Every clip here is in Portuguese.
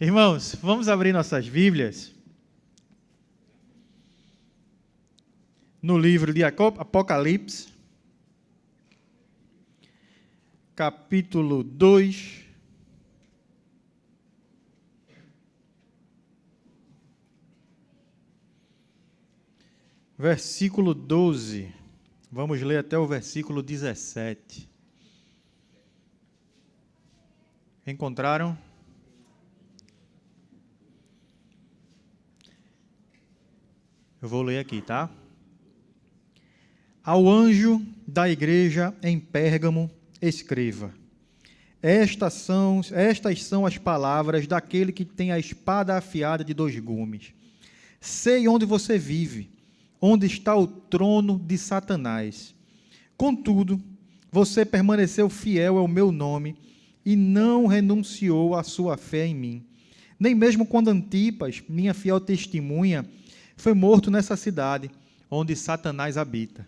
Irmãos, vamos abrir nossas Bíblias no livro de Apocalipse, capítulo 2, versículo 12. Vamos ler até o versículo 17. Encontraram? Eu vou ler aqui, tá? Ao anjo da igreja em Pérgamo, escreva: Estas são as palavras daquele que tem a espada afiada de 2 gumes. Sei onde você vive, onde está o trono de Satanás. Contudo, você permaneceu fiel ao meu nome e não renunciou à sua fé em mim. Nem mesmo quando Antipas, minha fiel testemunha, foi morto nessa cidade, onde Satanás habita.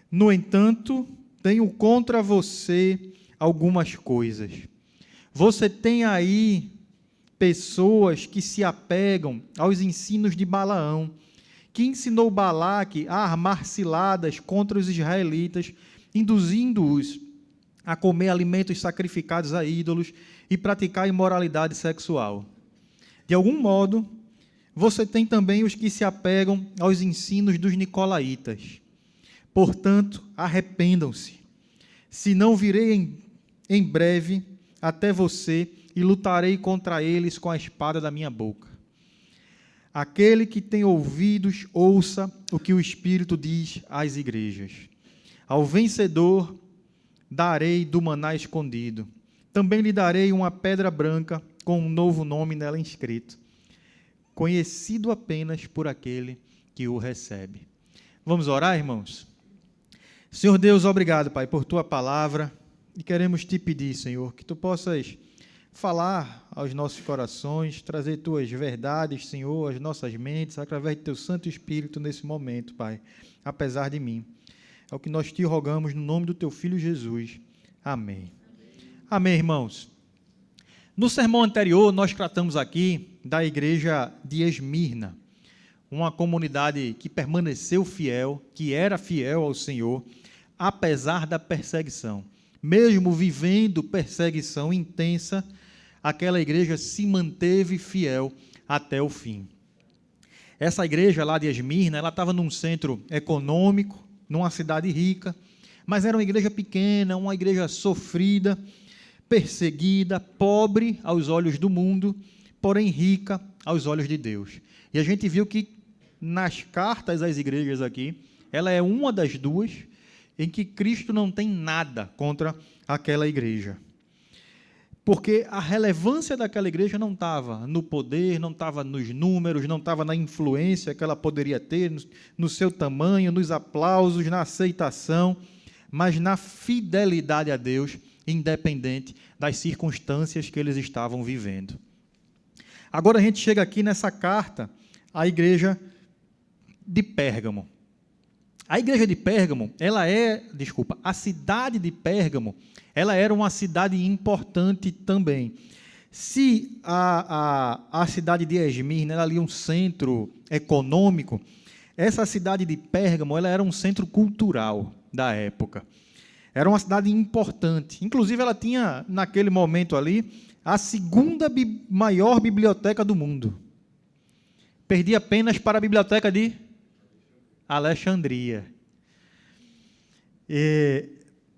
No entanto, tenho contra você algumas coisas. Você tem aí pessoas que se apegam aos ensinos de Balaão, que ensinou Balaque a armar ciladas contra os israelitas, induzindo-os a comer alimentos sacrificados a ídolos e praticar imoralidade sexual. De algum modo, você tem também os que se apegam aos ensinos dos nicolaítas. Portanto, arrependam-se, senão virei em breve até você e lutarei contra eles com a espada da minha boca. Aquele que tem ouvidos, ouça o que o Espírito diz às igrejas. Ao vencedor darei do maná escondido. Também lhe darei uma pedra branca com um novo nome nela inscrito, conhecido apenas por aquele que o recebe. Vamos orar, irmãos? Senhor Deus, obrigado, Pai, por Tua palavra, e queremos Te pedir, Senhor, que Tu possas falar aos nossos corações, trazer Tuas verdades, Senhor, às nossas mentes, através de Teu Santo Espírito nesse momento, Pai, apesar de mim. É o que nós Te rogamos no nome do Teu Filho Jesus. Amém. Amém, irmãos. No sermão anterior, nós tratamos aqui da igreja de Esmirna, uma comunidade que permaneceu fiel, que era fiel ao Senhor, apesar da perseguição. Mesmo vivendo perseguição intensa, aquela igreja se manteve fiel até o fim. Essa igreja lá de Esmirna, ela estava num centro econômico, numa cidade rica, mas era uma igreja pequena, uma igreja sofrida, perseguida, pobre aos olhos do mundo, porém rica aos olhos de Deus. E a gente viu que nas cartas às igrejas aqui, ela é uma das duas em que Cristo não tem nada contra aquela igreja. Porque a relevância daquela igreja não estava no poder, não estava nos números, não estava na influência que ela poderia ter, no seu tamanho, nos aplausos, na aceitação, mas na fidelidade a Deus, independente das circunstâncias que eles estavam vivendo. Agora a gente chega aqui nessa carta à igreja de Pérgamo. A igreja de Pérgamo, a cidade de Pérgamo, ela era uma cidade importante também. Se a cidade de Esmirna era ali um centro econômico, essa cidade de Pérgamo, ela era um centro cultural da época. Era uma cidade importante. Inclusive, ela tinha, naquele momento ali, a segunda maior biblioteca do mundo. Perdia apenas para a biblioteca de Alexandria.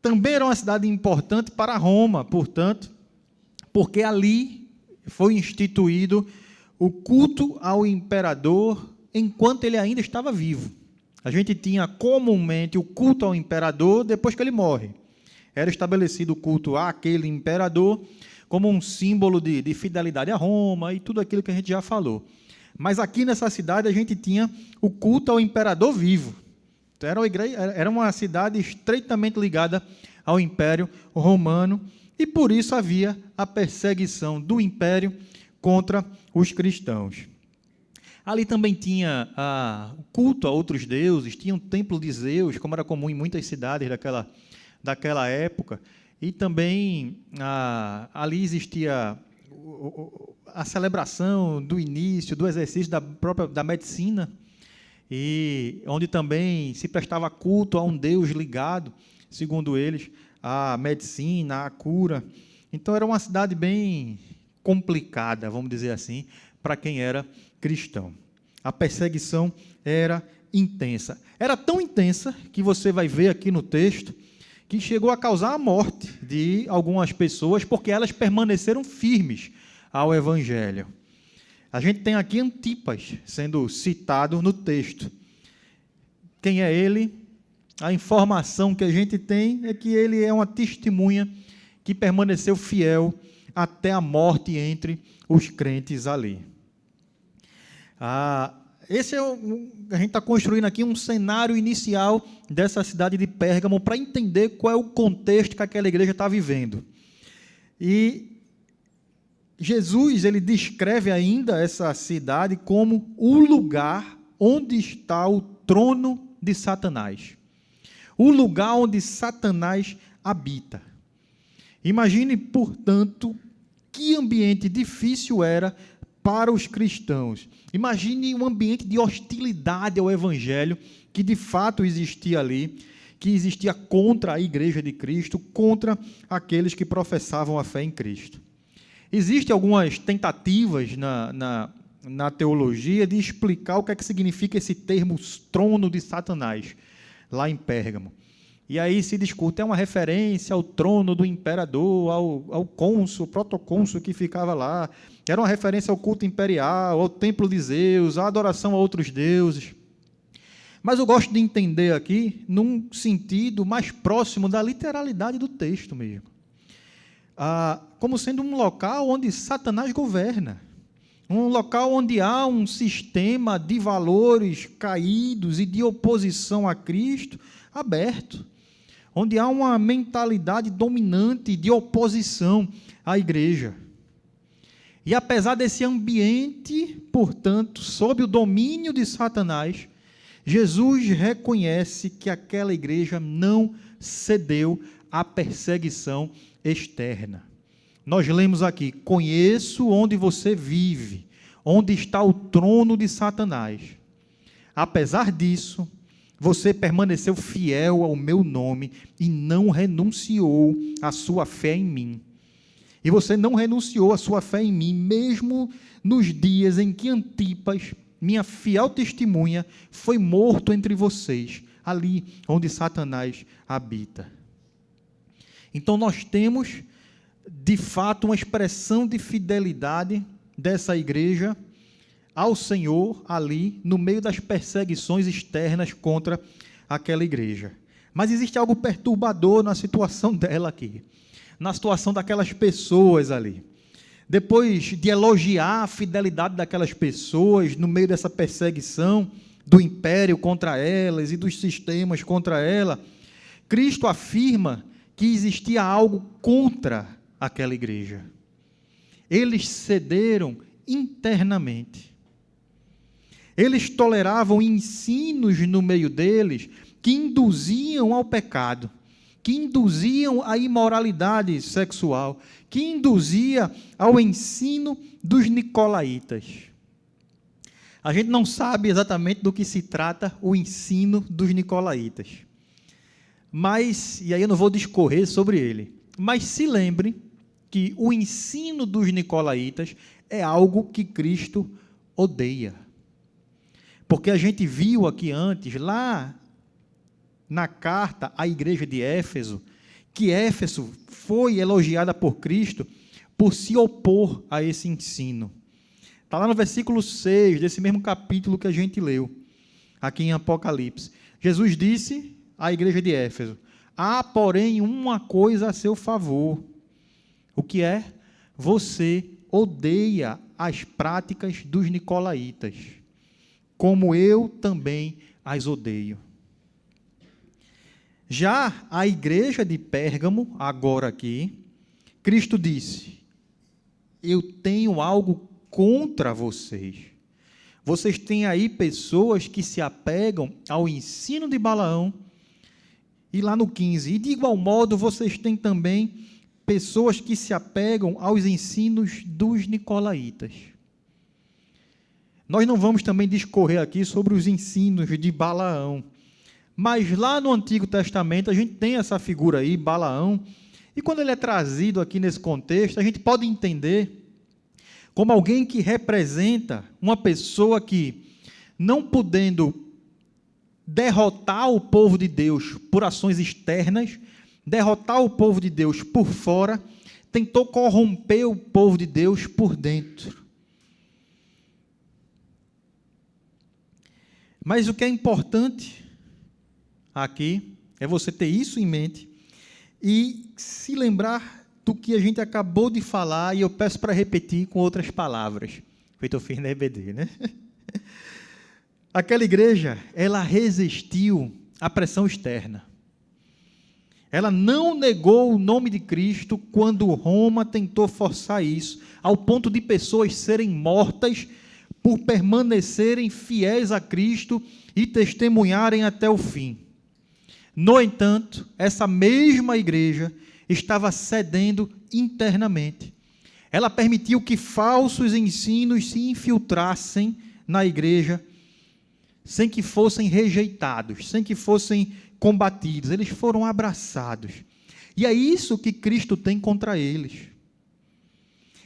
Também era uma cidade importante para Roma, portanto, porque ali foi instituído o culto ao imperador enquanto ele ainda estava vivo. A gente tinha comumente o culto ao imperador depois que ele morre. Era estabelecido o culto àquele imperador como um símbolo de fidelidade a Roma e tudo aquilo que a gente já falou. Mas aqui nessa cidade a gente tinha o culto ao imperador vivo. Então, era uma cidade estreitamente ligada ao Império Romano e por isso havia a perseguição do Império contra os cristãos. Ali também tinha o culto a outros deuses, tinha um templo de Zeus, como era comum em muitas cidades daquela época, e também ali existia a celebração do início, do exercício da medicina, e onde também se prestava culto a um Deus ligado, segundo eles, à medicina, à cura. Então, era uma cidade bem complicada, vamos dizer assim, para quem era cristão. A perseguição era intensa. Era tão intensa que você vai ver aqui no texto que chegou a causar a morte de algumas pessoas porque elas permaneceram firmes ao Evangelho. A gente tem aqui Antipas sendo citado no texto. Quem é ele? A informação que a gente tem é que ele é uma testemunha que permaneceu fiel até a morte entre os crentes ali. A gente está construindo aqui um cenário inicial dessa cidade de Pérgamo para entender qual é o contexto que aquela igreja está vivendo. E Jesus, ele descreve ainda essa cidade como o lugar onde está o trono de Satanás. O lugar onde Satanás habita. Imagine, portanto, que ambiente difícil era para os cristãos. Imagine um ambiente de hostilidade ao Evangelho que de fato existia ali, que existia contra a Igreja de Cristo, contra aqueles que professavam a fé em Cristo. Existem algumas tentativas na teologia de explicar o que é que significa esse termo trono de Satanás, lá em Pérgamo. E aí se discute, é uma referência ao trono do imperador, ao cônsul, protocônsul que ficava lá, era uma referência ao culto imperial, ao templo de Zeus, à adoração a outros deuses. Mas eu gosto de entender aqui num sentido mais próximo da literalidade do texto mesmo. Como sendo um local onde Satanás governa, um local onde há um sistema de valores caídos e de oposição a Cristo aberto, onde há uma mentalidade dominante de oposição à igreja. E apesar desse ambiente, portanto, sob o domínio de Satanás, Jesus reconhece que aquela igreja não cedeu à perseguição externa. Nós lemos aqui, conheço onde você vive, onde está o trono de Satanás. Apesar disso, você permaneceu fiel ao meu nome e não renunciou à sua fé em mim. E você não renunciou à sua fé em mim, mesmo nos dias em que Antipas, minha fiel testemunha, foi morto entre vocês, ali onde Satanás habita. Então nós temos, de fato, uma expressão de fidelidade dessa igreja ao Senhor ali, no meio das perseguições externas contra aquela igreja. Mas existe algo perturbador na situação dela aqui, na situação daquelas pessoas ali. Depois de elogiar a fidelidade daquelas pessoas no meio dessa perseguição do império contra elas e dos sistemas contra ela, Cristo afirma que existia algo contra aquela igreja. Eles cederam internamente. Eles toleravam ensinos no meio deles que induziam ao pecado, que induziam à imoralidade sexual, que induzia ao ensino dos nicolaítas. A gente não sabe exatamente do que se trata o ensino dos nicolaítas. Mas, e aí eu não vou discorrer sobre ele, mas se lembre que o ensino dos nicolaítas é algo que Cristo odeia. Porque a gente viu aqui antes, lá na carta à igreja de Éfeso, que Éfeso foi elogiada por Cristo por se opor a esse ensino. Está lá no versículo 6 desse mesmo capítulo que a gente leu, aqui em Apocalipse. Jesus disse à igreja de Éfeso, há, porém, uma coisa a seu favor. O que é? Você odeia as práticas dos nicolaítas, como eu também as odeio. Já a igreja de Pérgamo, agora aqui, Cristo disse, eu tenho algo contra vocês. Vocês têm aí pessoas que se apegam ao ensino de Balaão, e lá no 15, e de igual modo vocês têm também pessoas que se apegam aos ensinos dos nicolaítas. Nós não vamos também discorrer aqui sobre os ensinos de Balaão, mas lá no Antigo Testamento a gente tem essa figura aí, Balaão, e quando ele é trazido aqui nesse contexto, a gente pode entender como alguém que representa uma pessoa que, não podendo derrotar o povo de Deus por ações externas, derrotar o povo de Deus por fora, tentou corromper o povo de Deus por dentro. Mas o que é importante aqui é você ter isso em mente e se lembrar do que a gente acabou de falar, e eu peço para repetir com outras palavras, feito eu fiz na EBD, né? Aquela igreja, ela resistiu à pressão externa. Ela não negou o nome de Cristo quando Roma tentou forçar isso, ao ponto de pessoas serem mortas por permanecerem fiéis a Cristo e testemunharem até o fim. No entanto, essa mesma igreja estava cedendo internamente. Ela permitiu que falsos ensinos se infiltrassem na igreja, sem que fossem rejeitados, sem que fossem combatidos, eles foram abraçados. E é isso que Cristo tem contra eles.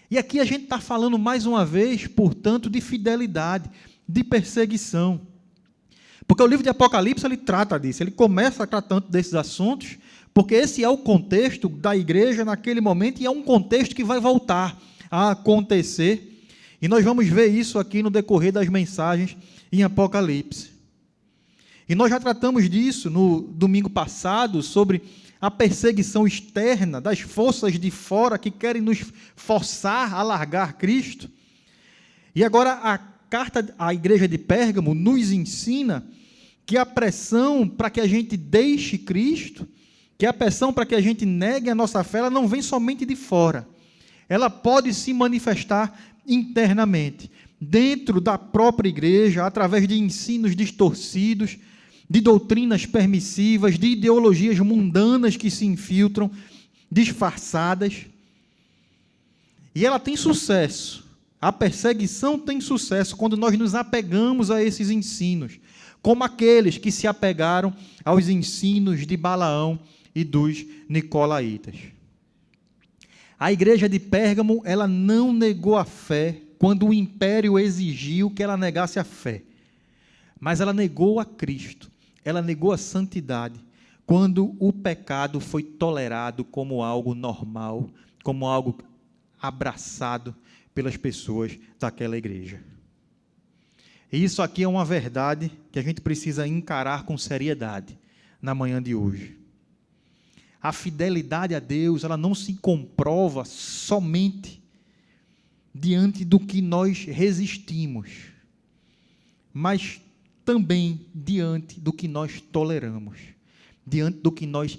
E aqui a gente está falando mais uma vez, portanto, de fidelidade, de perseguição. Porque o livro de Apocalipse, ele trata disso, ele começa tratando desses assuntos, porque esse é o contexto da igreja naquele momento, e é um contexto que vai voltar a acontecer, e nós vamos ver isso aqui no decorrer das mensagens em Apocalipse. E nós já tratamos disso no domingo passado, sobre a perseguição externa das forças de fora que querem nos forçar a largar Cristo. E agora a carta à igreja de Pérgamo nos ensina que a pressão para que a gente deixe Cristo, que a pressão para que a gente negue a nossa fé, ela não vem somente de fora. Ela pode se manifestar internamente, dentro da própria igreja, através de ensinos distorcidos, de doutrinas permissivas, de ideologias mundanas que se infiltram, disfarçadas. E ela tem sucesso. A perseguição tem sucesso quando nós nos apegamos a esses ensinos, como aqueles que se apegaram aos ensinos de Balaão e dos nicolaítas. A igreja de Pérgamo, ela não negou a fé quando o império exigiu que ela negasse a fé, mas ela negou a Cristo, ela negou a santidade, quando o pecado foi tolerado como algo normal, como algo abraçado pelas pessoas daquela igreja. E isso aqui é uma verdade que a gente precisa encarar com seriedade na manhã de hoje. A fidelidade a Deus, ela não se comprova somente diante do que nós resistimos, mas também diante do que nós toleramos, diante do que nós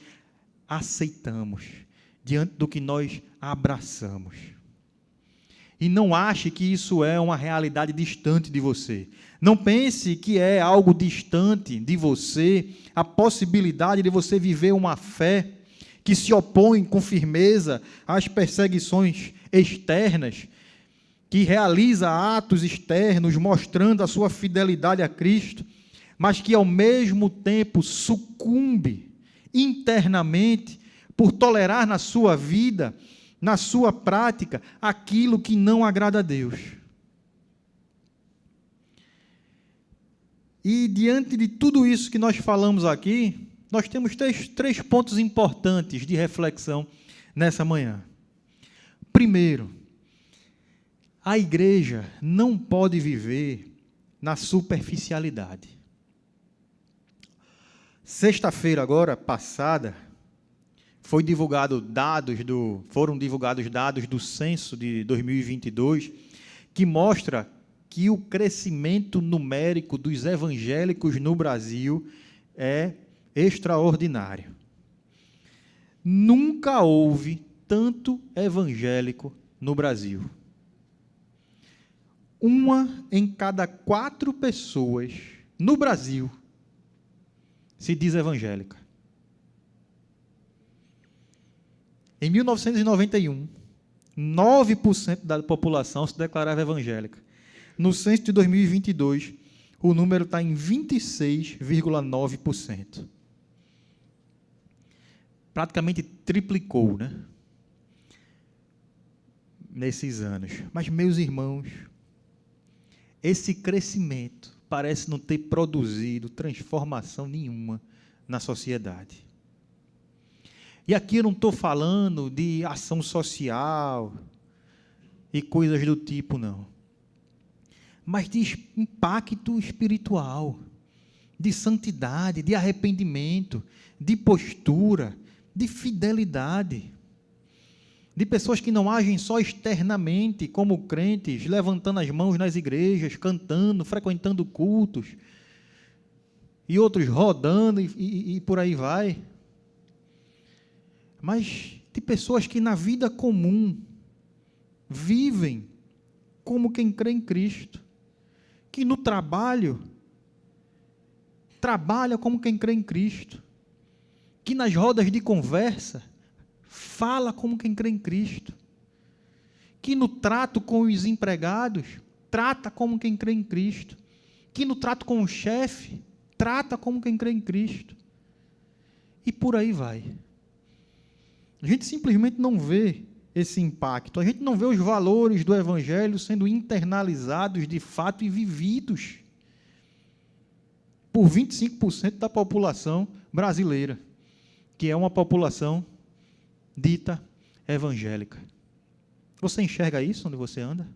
aceitamos, diante do que nós abraçamos. E não ache que isso é uma realidade distante de você. Não pense que é algo distante de você, a possibilidade de você viver uma fé que se opõe com firmeza às perseguições externas, que realiza atos externos mostrando a sua fidelidade a Cristo, mas que ao mesmo tempo sucumbe internamente por tolerar na sua vida, na sua prática, aquilo que não agrada a Deus. E diante de tudo isso que nós falamos aqui, nós temos três pontos importantes de reflexão nessa manhã. Primeiro, a igreja não pode viver na superficialidade. Sexta-feira agora passada, foram divulgados dados do censo de 2022, que mostra que o crescimento numérico dos evangélicos no Brasil é extraordinário. Nunca houve tanto evangélico no Brasil. 1 em cada 4 pessoas no Brasil se diz evangélica. Em 1991, 9% da população se declarava evangélica. No censo de 2022, o número está em 26,9%. Praticamente triplicou, né? Nesses anos. Mas, meus irmãos, esse crescimento parece não ter produzido transformação nenhuma na sociedade. E aqui eu não estou falando de ação social e coisas do tipo, não. Mas de impacto espiritual, de santidade, de arrependimento, de postura, de fidelidade. De pessoas que não agem só externamente como crentes, levantando as mãos nas igrejas, cantando, frequentando cultos, e outros rodando e por aí vai. Mas de pessoas que na vida comum vivem como quem crê em Cristo, que no trabalho trabalha como quem crê em Cristo, que nas rodas de conversa fala como quem crê em Cristo, que no trato com os empregados trata como quem crê em Cristo, que no trato com o chefe trata como quem crê em Cristo, e por aí vai. A gente simplesmente não vê esse impacto, a gente não vê os valores do Evangelho sendo internalizados de fato e vividos por 25% da população brasileira, que é uma população dita evangélica. Você enxerga isso onde você anda?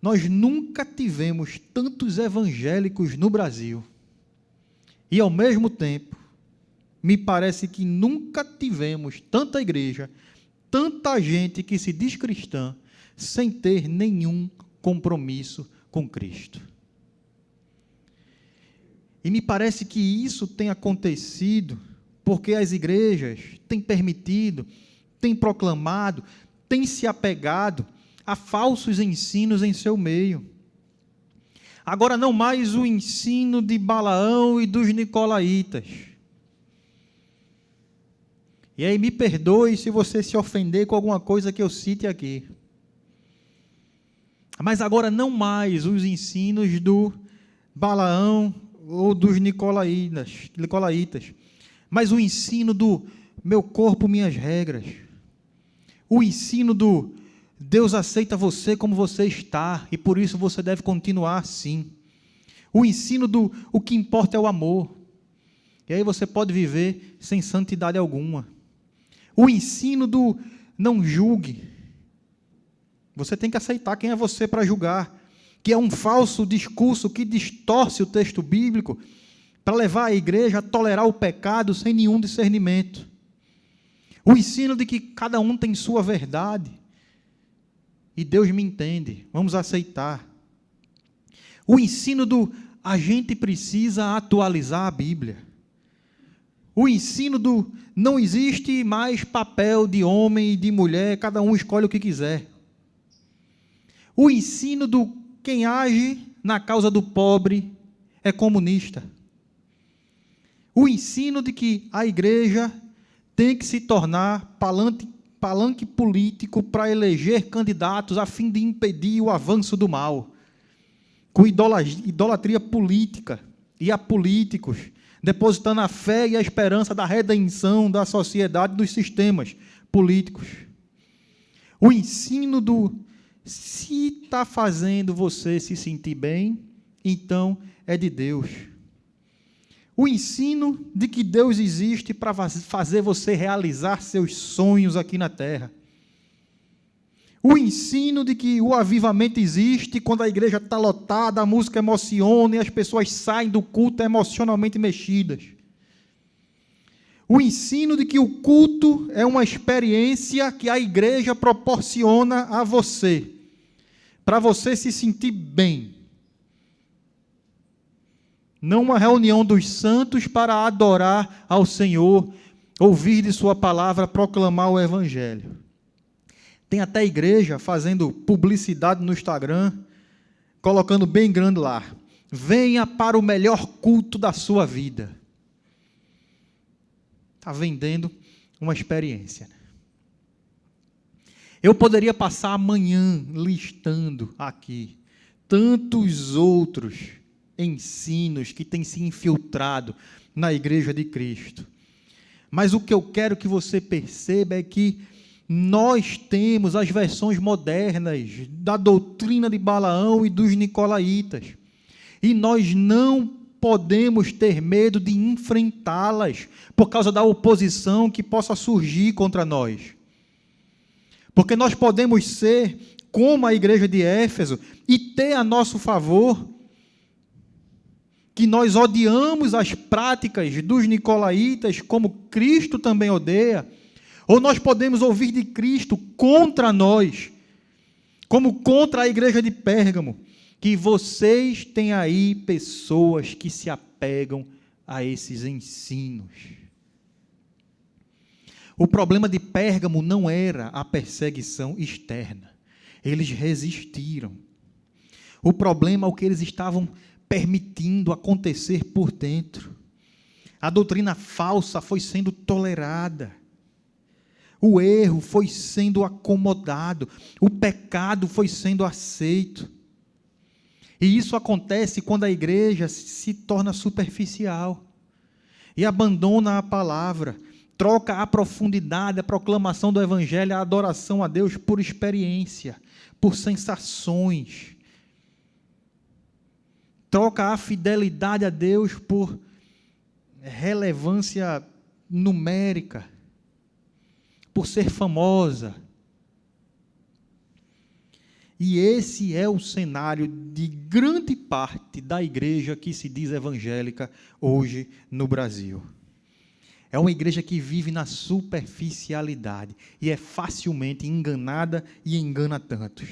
Nós nunca tivemos tantos evangélicos no Brasil, e ao mesmo tempo, me parece que nunca tivemos tanta igreja, tanta gente que se diz cristã, sem ter nenhum compromisso com Cristo. E me parece que isso tem acontecido porque as igrejas têm permitido, têm proclamado, têm se apegado a falsos ensinos em seu meio. Agora, não mais o ensino de Balaão e dos nicolaítas. E aí, me perdoe se você se ofender com alguma coisa que eu cite aqui. Mas agora, não mais os ensinos do Balaão ou dos nicolaítas, mas o ensino do meu corpo, minhas regras. O ensino do Deus aceita você como você está, e por isso você deve continuar assim. O ensino do o que importa é o amor. E aí você pode viver sem santidade alguma. O ensino do não julgue. Você tem que aceitar quem é você para julgar, que é um falso discurso que distorce o texto bíblico para levar a igreja a tolerar o pecado sem nenhum discernimento. O ensino de que cada um tem sua verdade e Deus me entende, vamos aceitar. O ensino do a gente precisa atualizar a Bíblia. O ensino do não existe mais papel de homem e de mulher, cada um escolhe o que quiser. O ensino do quem age na causa do pobre é comunista. O ensino de que a igreja tem que se tornar palanque político para eleger candidatos a fim de impedir o avanço do mal, com idolatria política e a políticos, depositando a fé e a esperança da redenção da sociedade dos sistemas políticos. O ensino do se está fazendo você se sentir bem, então é de Deus. O ensino de que Deus existe para fazer você realizar seus sonhos aqui na terra. O ensino de que o avivamento existe quando a igreja está lotada, a música emociona e as pessoas saem do culto emocionalmente mexidas. O ensino de que o culto é uma experiência que a igreja proporciona a você, para você se sentir bem. Não uma reunião dos santos para adorar ao Senhor, ouvir de sua palavra, proclamar o Evangelho. Tem até igreja fazendo publicidade no Instagram, colocando bem grande lá: venha para o melhor culto da sua vida. Está vendendo uma experiência. Eu poderia passar amanhã listando aqui tantos outros ensinos que têm se infiltrado na Igreja de Cristo. Mas o que eu quero que você perceba é que nós temos as versões modernas da doutrina de Balaão e dos nicolaítas. E nós não podemos ter medo de enfrentá-las por causa da oposição que possa surgir contra nós. Porque nós podemos ser como a igreja de Éfeso e ter a nosso favor que nós odiamos as práticas dos nicolaítas, como Cristo também odeia, ou nós podemos ouvir de Cristo contra nós, como contra a igreja de Pérgamo, que vocês têm aí pessoas que se apegam a esses ensinos. O problema de Pérgamo não era a perseguição externa. Eles resistiram. O problema é o que eles estavam permitindo acontecer por dentro. A doutrina falsa foi sendo tolerada. O erro foi sendo acomodado. O pecado foi sendo aceito. E isso acontece quando a igreja se torna superficial e abandona a palavra, troca a profundidade, a proclamação do evangelho, a adoração a Deus por experiência, por sensações. Troca a fidelidade a Deus por relevância numérica, por ser famosa. E esse é o cenário de grande parte da igreja que se diz evangélica hoje no Brasil. É uma igreja que vive na superficialidade e é facilmente enganada e engana tantos.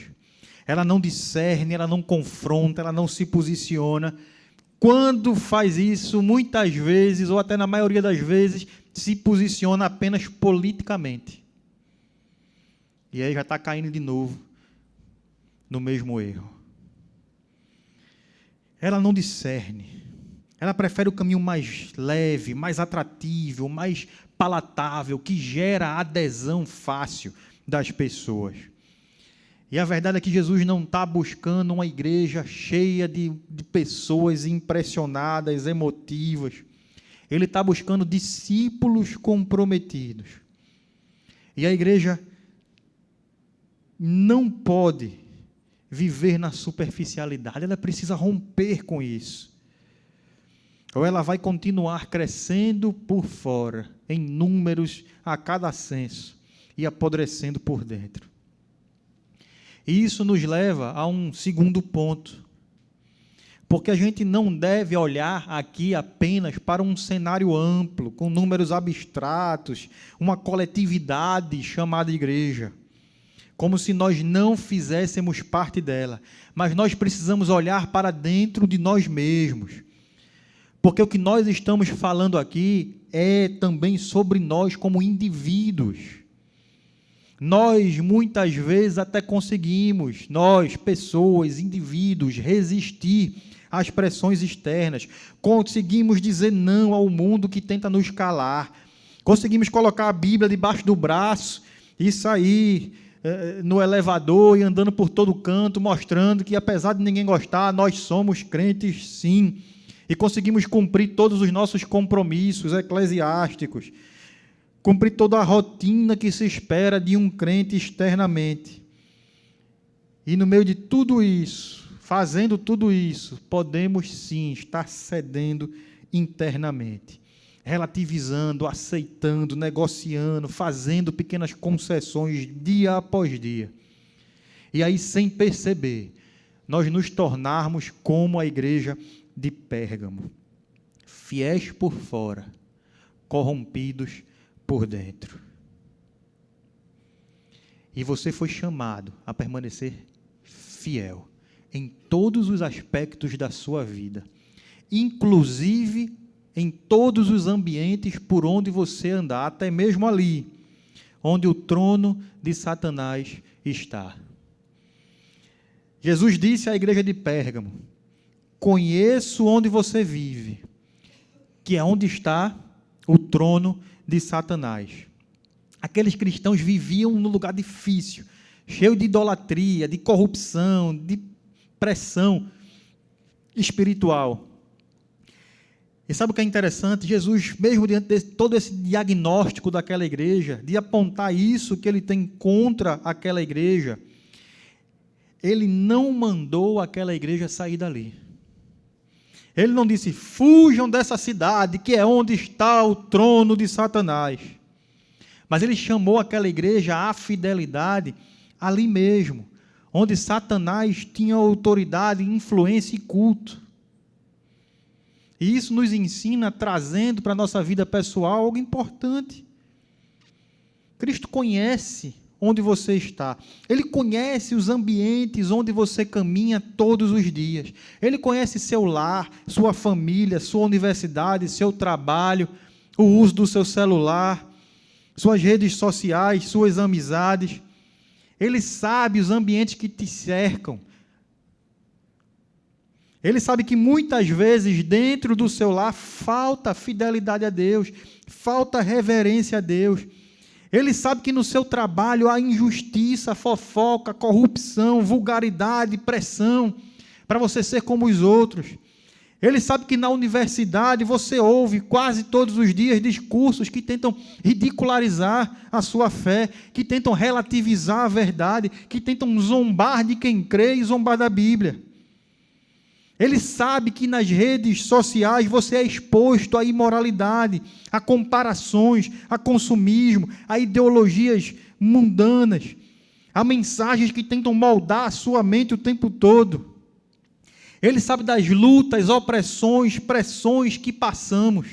Ela não discerne, ela não confronta, ela não se posiciona. Quando faz isso, muitas vezes, ou até na maioria das vezes, se posiciona apenas politicamente. E aí já está caindo de novo no mesmo erro. Ela não discerne. Ela prefere o caminho mais leve, mais atrativo, mais palatável, que gera adesão fácil das pessoas. E a verdade é que Jesus não está buscando uma igreja cheia de pessoas impressionadas, emotivas. Ele está buscando discípulos comprometidos. E a igreja não pode viver na superficialidade, ela precisa romper com isso. Ou ela vai continuar crescendo por fora, em números a cada censo, e apodrecendo por dentro. E isso nos leva a um segundo ponto, porque a gente não deve olhar aqui apenas para um cenário amplo, com números abstratos, uma coletividade chamada igreja, como se nós não fizéssemos parte dela, mas nós precisamos olhar para dentro de nós mesmos, porque o que nós estamos falando aqui é também sobre nós como indivíduos. Nós, muitas vezes, até conseguimos, nós, pessoas, indivíduos, resistir às pressões externas, conseguimos dizer não ao mundo que tenta nos calar, conseguimos colocar a Bíblia debaixo do braço e sair no elevador e andando por todo canto, mostrando que, apesar de ninguém gostar, nós somos crentes sim, e conseguimos cumprir todos os nossos compromissos eclesiásticos, cumprir toda a rotina que se espera de um crente externamente. E no meio de tudo isso, fazendo tudo isso, podemos sim estar cedendo internamente, relativizando, aceitando, negociando, fazendo pequenas concessões dia após dia. E aí, sem perceber, nós nos tornarmos como a igreja de Pérgamo, fiéis por fora, corrompidos por dentro. E você foi chamado a permanecer fiel em todos os aspectos da sua vida, inclusive em todos os ambientes por onde você andar, até mesmo ali, onde o trono de Satanás está. Jesus disse à igreja de Pérgamo: conheço onde você vive, que é onde está o trono de Satanás. Aqueles cristãos viviam num lugar difícil, cheio de idolatria, de corrupção, de pressão espiritual. E sabe o que é interessante? Jesus, mesmo diante de todo esse diagnóstico daquela igreja, de apontar isso que ele tem contra aquela igreja, ele não mandou aquela igreja sair dali. Ele não disse, fujam dessa cidade, que é onde está o trono de Satanás. Mas ele chamou aquela igreja à fidelidade ali mesmo, onde Satanás tinha autoridade, influência e culto. E isso nos ensina, trazendo para a nossa vida pessoal algo importante. Cristo conhece onde você está. Ele conhece os ambientes onde você caminha todos os dias. Ele conhece seu lar, sua família, sua universidade, seu trabalho, o uso do seu celular, suas redes sociais, suas amizades. Ele sabe os ambientes que te cercam. Ele sabe que muitas vezes dentro do seu lar falta fidelidade a Deus, falta reverência a Deus. Ele sabe que no seu trabalho há injustiça, fofoca, corrupção, vulgaridade, pressão, para você ser como os outros. Ele sabe que na universidade você ouve quase todos os dias discursos que tentam ridicularizar a sua fé, que tentam relativizar a verdade, que tentam zombar de quem crê e zombar da Bíblia. Ele sabe que nas redes sociais você é exposto à imoralidade, a comparações, a consumismo, a ideologias mundanas, a mensagens que tentam moldar a sua mente o tempo todo. Ele sabe das lutas, opressões, pressões que passamos.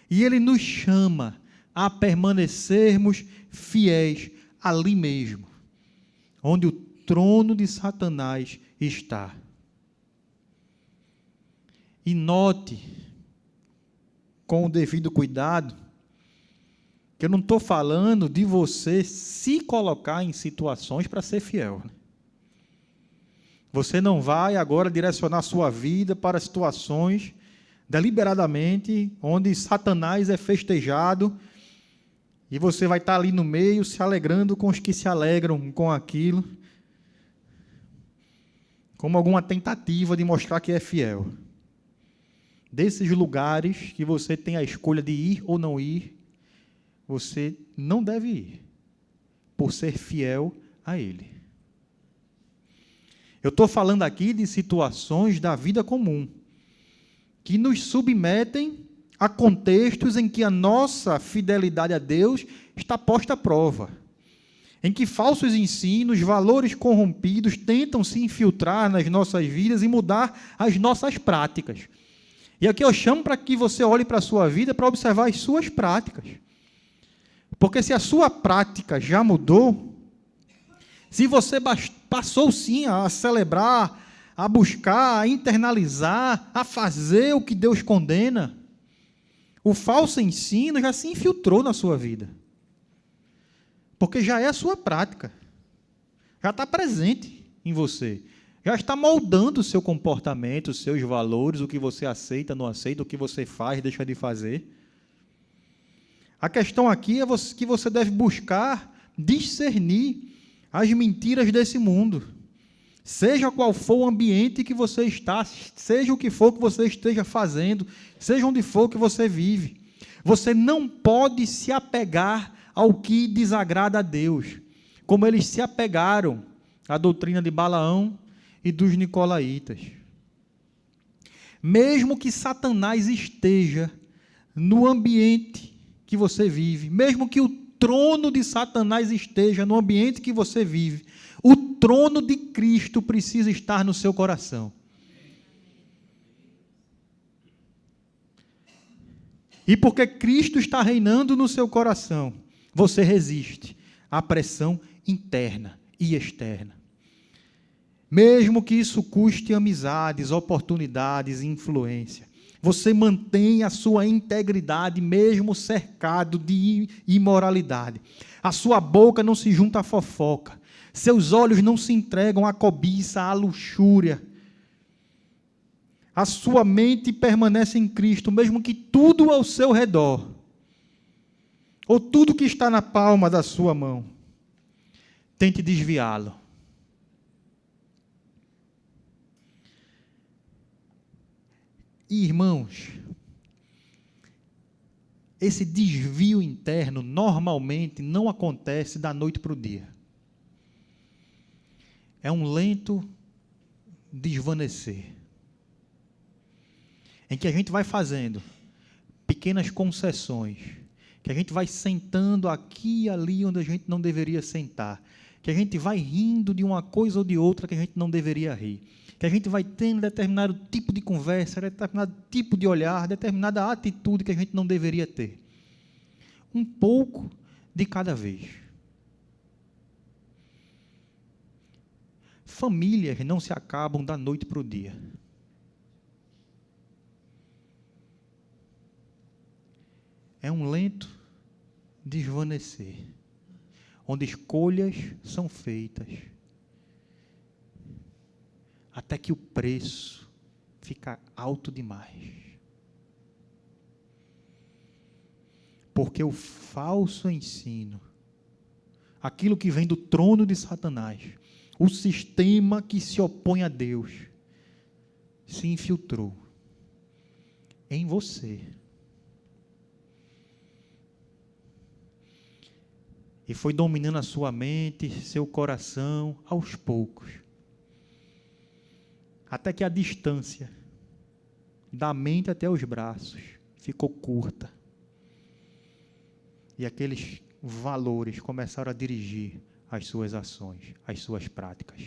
E Ele nos chama a permanecermos fiéis ali mesmo, onde o trono de Satanás está. E note, com o devido cuidado, que eu não estou falando de você se colocar em situações para ser fiel. Você não vai agora direcionar sua vida para situações deliberadamente, onde Satanás é festejado, e você vai estar ali no meio, se alegrando com os que se alegram com aquilo, como alguma tentativa de mostrar que é fiel. Desses lugares que você tem a escolha de ir ou não ir, você não deve ir, por ser fiel a Ele. Eu estou falando aqui de situações da vida comum, que nos submetem a contextos em que a nossa fidelidade a Deus está posta à prova, em que falsos ensinos, valores corrompidos tentam se infiltrar nas nossas vidas e mudar as nossas práticas. E aqui eu chamo para que você olhe para a sua vida para observar as suas práticas. Porque se a sua prática já mudou, se você passou sim a celebrar, a buscar, a internalizar, a fazer o que Deus condena, o falso ensino já se infiltrou na sua vida. Porque já é a sua prática. Já está presente em você. Já está moldando o seu comportamento, os seus valores, o que você aceita, não aceita, o que você faz, deixa de fazer. A questão aqui é que você deve buscar discernir as mentiras desse mundo. Seja qual for o ambiente que você está, seja o que for que você esteja fazendo, seja onde for que você vive. Você não pode se apegar ao que desagrada a Deus, como eles se apegaram à doutrina de Balaão e dos nicolaítas. Mesmo que Satanás esteja no ambiente que você vive, mesmo que o trono de Satanás esteja no ambiente que você vive, o trono de Cristo precisa estar no seu coração. E porque Cristo está reinando no seu coração, você resiste à pressão interna e externa. Mesmo que isso custe amizades, oportunidades e influência, você mantém a sua integridade mesmo cercado de imoralidade. A sua boca não se junta à fofoca. Seus olhos não se entregam à cobiça, à luxúria. A sua mente permanece em Cristo, mesmo que tudo ao seu redor, ou tudo que está na palma da sua mão, tente desviá-lo. E, irmãos, esse desvio interno normalmente não acontece da noite para o dia. É um lento desvanecer, em que a gente vai fazendo pequenas concessões, que a gente vai sentando aqui e ali onde a gente não deveria sentar, que a gente vai rindo de uma coisa ou de outra que a gente não deveria rir, que a gente vai tendo determinado tipo de conversa, determinado tipo de olhar, determinada atitude que a gente não deveria ter. Um pouco de cada vez. Famílias não se acabam da noite para o dia. É um lento desvanecer, onde escolhas são feitas, até que o preço fica alto demais. Porque o falso ensino, aquilo que vem do trono de Satanás, o sistema que se opõe a Deus, se infiltrou em você. E foi dominando a sua mente, seu coração, aos poucos. Até que a distância da mente até os braços ficou curta. E aqueles valores começaram a dirigir as suas ações, as suas práticas.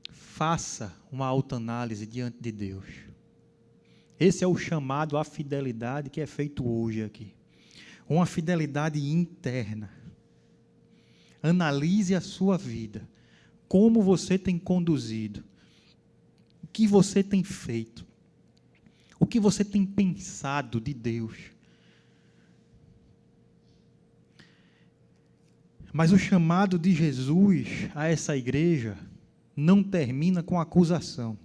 Faça uma autoanálise diante de Deus. Esse é o chamado à fidelidade que é feito hoje aqui. Uma fidelidade interna. Analise a sua vida. Como você tem conduzido. O que você tem feito. O que você tem pensado de Deus. Mas o chamado de Jesus a essa igreja não termina com acusação.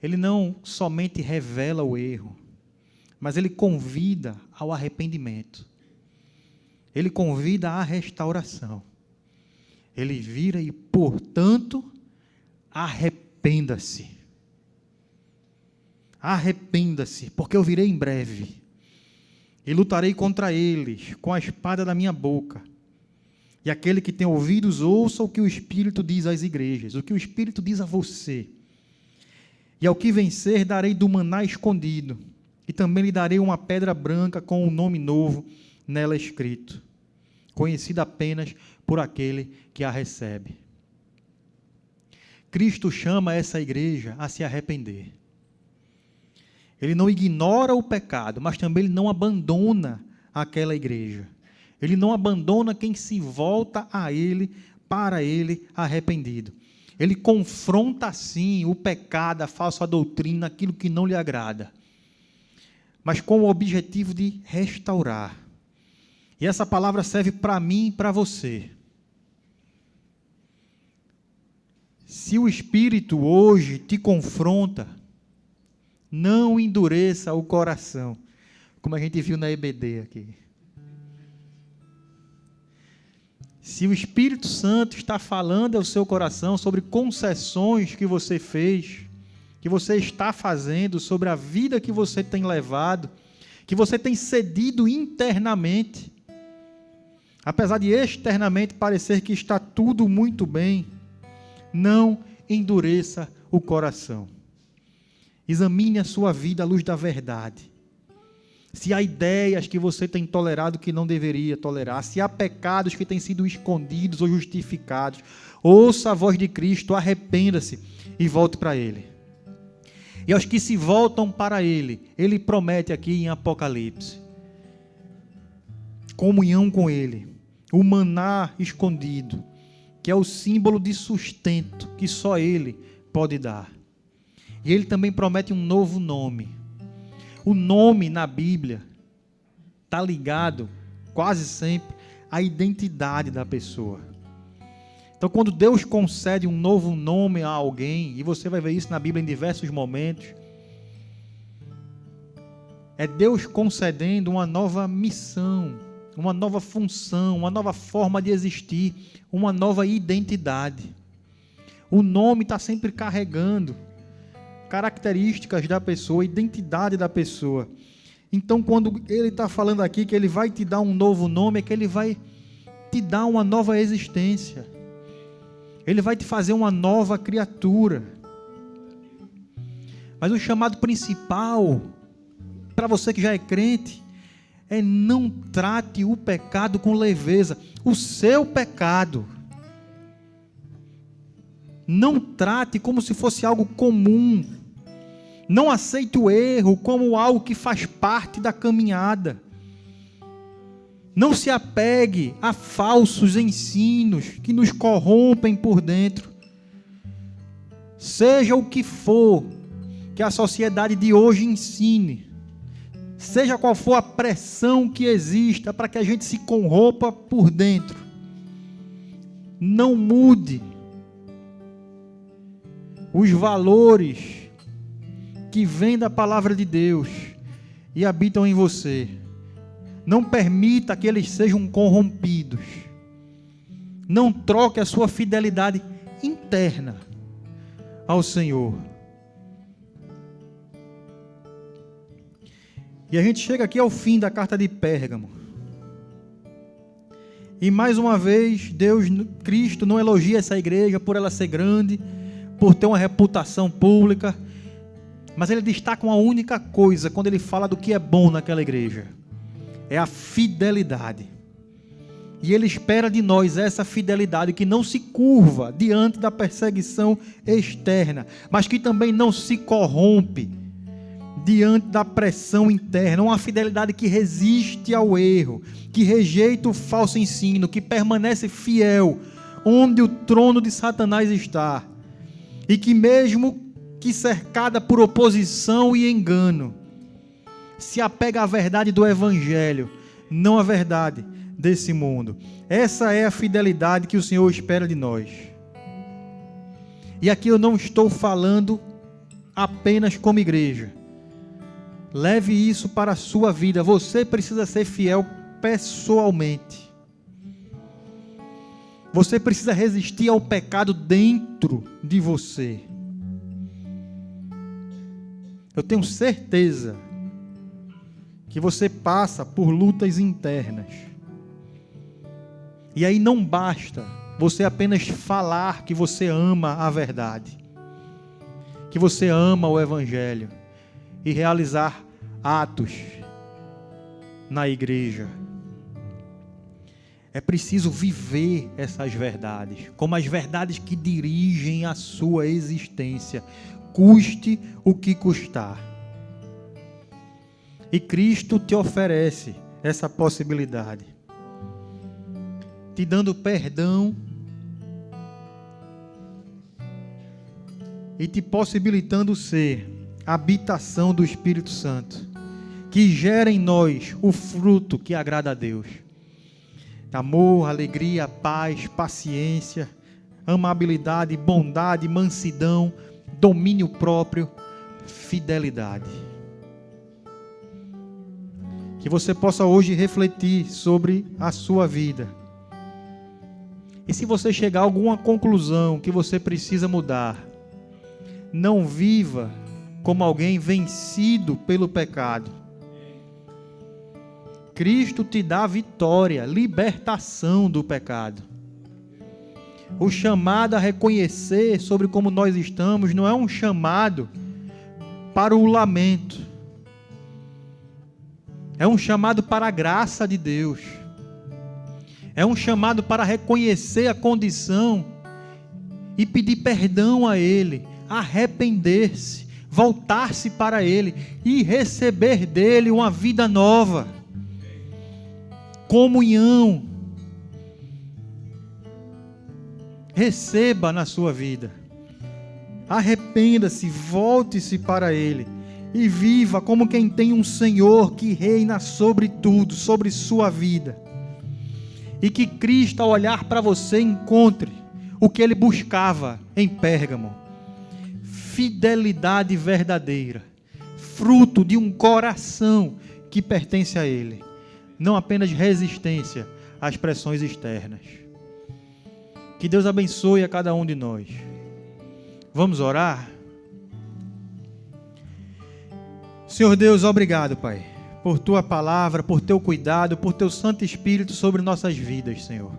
Ele não somente revela o erro, mas ele convida ao arrependimento. Ele convida à restauração. Ele vira e, portanto, arrependa-se. Arrependa-se, porque eu virei em breve. E lutarei contra eles com a espada da minha boca. E aquele que tem ouvidos, ouça o que o Espírito diz às igrejas, o que o Espírito diz a você. E ao que vencer, darei do maná escondido, e também lhe darei uma pedra branca com um nome novo nela escrito, conhecida apenas por aquele que a recebe. Cristo chama essa igreja a se arrepender. Ele não ignora o pecado, mas também ele não abandona aquela igreja. Ele não abandona quem se volta a ele, para ele, arrependido. Ele confronta, sim, o pecado, a falsa doutrina, aquilo que não lhe agrada, mas com o objetivo de restaurar. E essa palavra serve para mim e para você. Se o Espírito hoje te confronta, não endureça o coração, como a gente viu na EBD aqui. Se o Espírito Santo está falando ao seu coração sobre concessões que você fez, que você está fazendo, sobre a vida que você tem levado, que você tem cedido internamente, apesar de externamente parecer que está tudo muito bem, não endureça o coração. Examine a sua vida à luz da verdade. Se há ideias que você tem tolerado que não deveria tolerar, se há pecados que têm sido escondidos ou justificados, ouça a voz de Cristo, arrependa-se e volte para Ele. E aos que se voltam para Ele, Ele promete aqui em Apocalipse comunhão com Ele, o maná escondido, que é o símbolo de sustento que só Ele pode dar. E Ele também promete um novo nome. O nome na Bíblia está ligado, quase sempre, à identidade da pessoa. Então, quando Deus concede um novo nome a alguém, e você vai ver isso na Bíblia em diversos momentos, É Deus concedendo uma nova missão, uma nova função, uma nova forma de existir, uma nova identidade. O nome está sempre carregando características da pessoa, identidade da pessoa. Então, quando ele está falando aqui que ele vai te dar um novo nome, é que ele vai te dar uma nova existência. Ele vai te fazer uma nova criatura. Mas o chamado principal, para você que já é crente, é: não trate o pecado com leveza. O seu pecado. Não trate como se fosse algo comum. Não aceite o erro como algo que faz parte da caminhada. Não se apegue a falsos ensinos que nos corrompem por dentro. Seja o que for que a sociedade de hoje ensine, seja qual for a pressão que exista para que a gente se corrompa por dentro, não mude os valores que vêm da palavra de Deus e habitam em você. Não permita que eles sejam corrompidos. Não troque a sua fidelidade interna ao Senhor. E a gente chega aqui ao fim da carta de Pérgamo. E mais uma vez, Cristo não elogia essa igreja por ela ser grande, por ter uma reputação pública, mas ele destaca uma única coisa quando ele fala do que é bom naquela igreja: é a fidelidade. E ele espera de nós essa fidelidade que não se curva diante da perseguição externa, mas que também não se corrompe diante da pressão interna. Uma fidelidade que resiste ao erro, que rejeita o falso ensino, que permanece fiel onde o trono de Satanás está, e que mesmo que cercada por oposição e engano, se apega à verdade do Evangelho, não à verdade desse mundo. Essa é a fidelidade que o Senhor espera de nós. E aqui eu não estou falando apenas como igreja. Leve isso para a sua vida. Você precisa ser fiel pessoalmente. Você precisa resistir ao pecado dentro de você. Eu tenho certeza que você passa por lutas internas. E aí não basta você apenas falar que você ama a verdade, que você ama o Evangelho, e realizar atos na igreja. É preciso viver essas verdades, como as verdades que dirigem a sua existência, custe o que custar. E Cristo te oferece essa possibilidade, te dando perdão e te possibilitando ser a habitação do Espírito Santo, que gera em nós o fruto que agrada a Deus: amor, alegria, paz, paciência, amabilidade, bondade, mansidão, domínio próprio, fidelidade. Que você possa hoje refletir sobre a sua vida. E se você chegar a alguma conclusão que você precisa mudar, não viva como alguém vencido pelo pecado. Cristo te dá vitória, libertação do pecado. O chamado a reconhecer sobre como nós estamos não é um chamado para o lamento. É um chamado para a graça de Deus. É um chamado para reconhecer a condição e pedir perdão a Ele, arrepender-se, voltar-se para Ele e receber dEle uma vida nova, comunhão. Receba na sua vida, arrependa-se, volte-se para Ele e viva como quem tem um Senhor que reina sobre tudo, sobre sua vida. E que Cristo, ao olhar para você, encontre o que Ele buscava em Pérgamo: fidelidade verdadeira, fruto de um coração que pertence a Ele, não apenas resistência às pressões externas. Que Deus abençoe a cada um de nós. Vamos orar? Senhor Deus, obrigado, Pai, por Tua palavra, por Teu cuidado, por Teu Santo Espírito sobre nossas vidas, Senhor.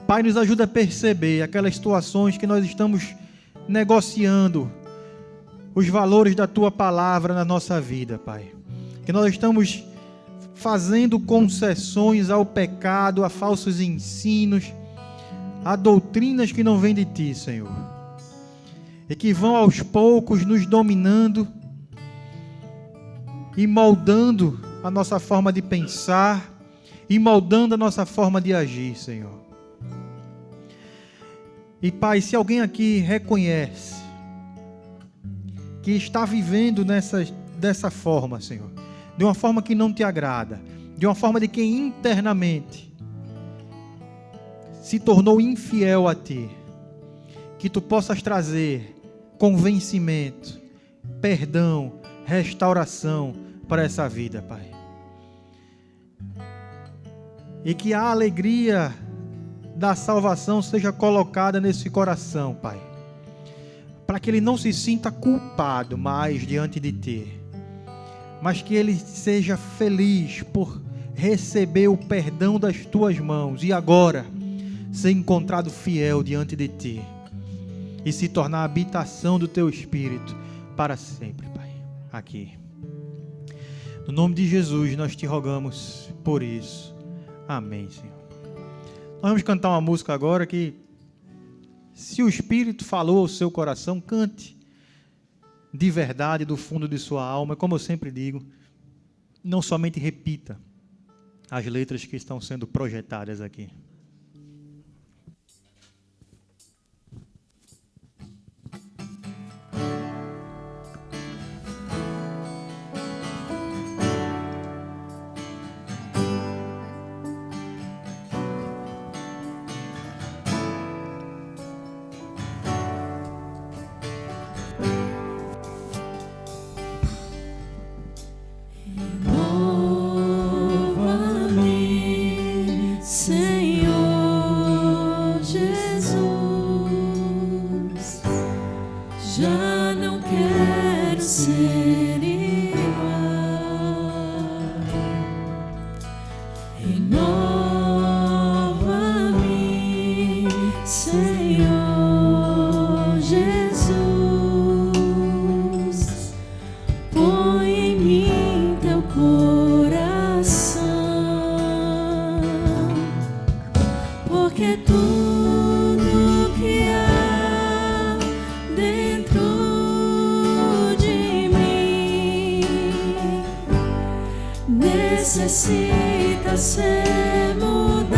Pai, nos ajuda a perceber aquelas situações que nós estamos negociando os valores da Tua palavra na nossa vida, Pai. Que nós estamos fazendo concessões ao pecado, a falsos ensinos, a doutrinas que não vêm de Ti, Senhor. E que vão aos poucos nos dominando e moldando a nossa forma de pensar e moldando a nossa forma de agir, Senhor. E Pai, se alguém aqui reconhece que está vivendo dessa forma, Senhor, de uma forma que não Te agrada, de uma forma de quem internamente se tornou infiel a Ti, que Tu possas trazer convencimento, perdão, restauração para essa vida, Pai. E que a alegria da salvação seja colocada nesse coração, Pai, para que ele não se sinta culpado mais diante de Ti, mas que ele seja feliz por receber o perdão das Tuas mãos e agora ser encontrado fiel diante de Ti e se tornar a habitação do Teu Espírito para sempre, Pai, aqui. No nome de Jesus nós Te rogamos por isso. Amém, Senhor. Nós vamos cantar uma música agora que, se o Espírito falou ao seu coração, cante de verdade, do fundo de sua alma. Como eu sempre digo, não somente repita as letras que estão sendo projetadas aqui. Necessita ser mudado,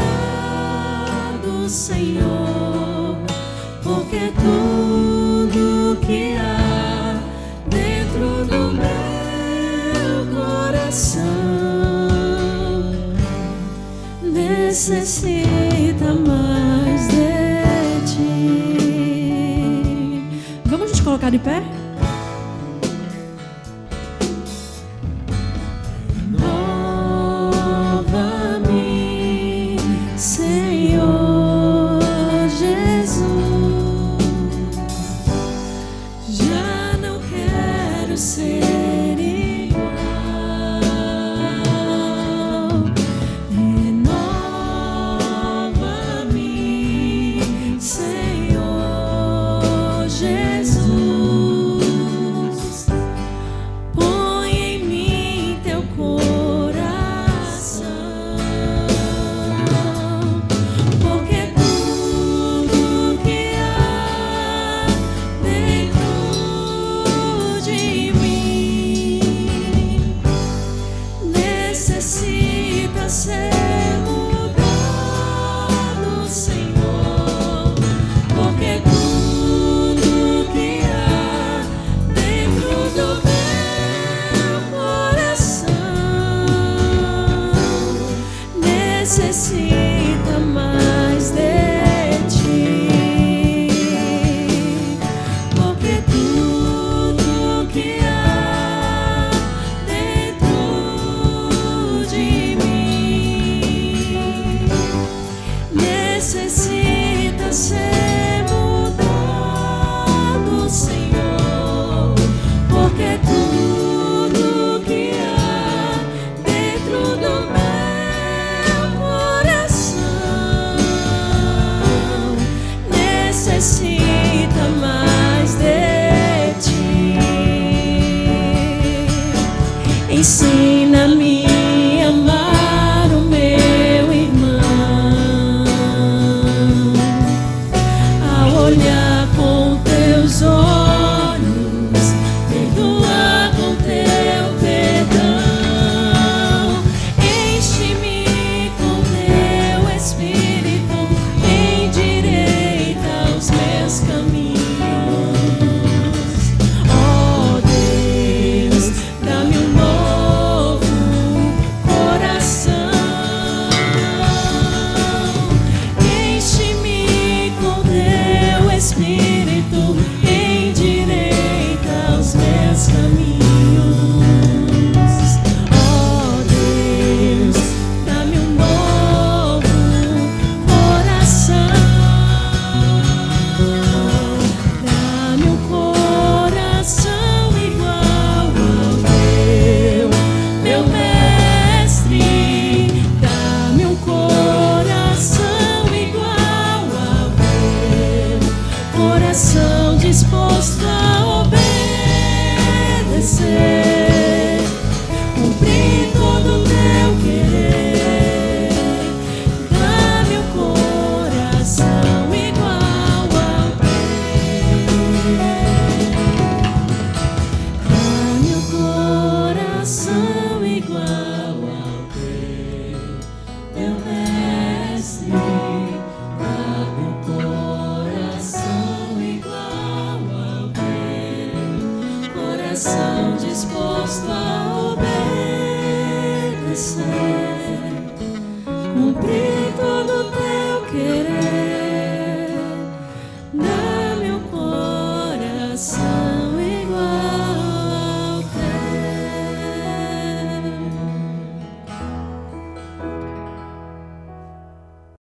Senhor, porque tudo que há dentro do meu coração necessita mais de Ti. Vamos nos colocar de pé? Necessita mais de Ti, porque tudo que há Abre o coração igual ao teu, coração disposto a obedecer, cumprir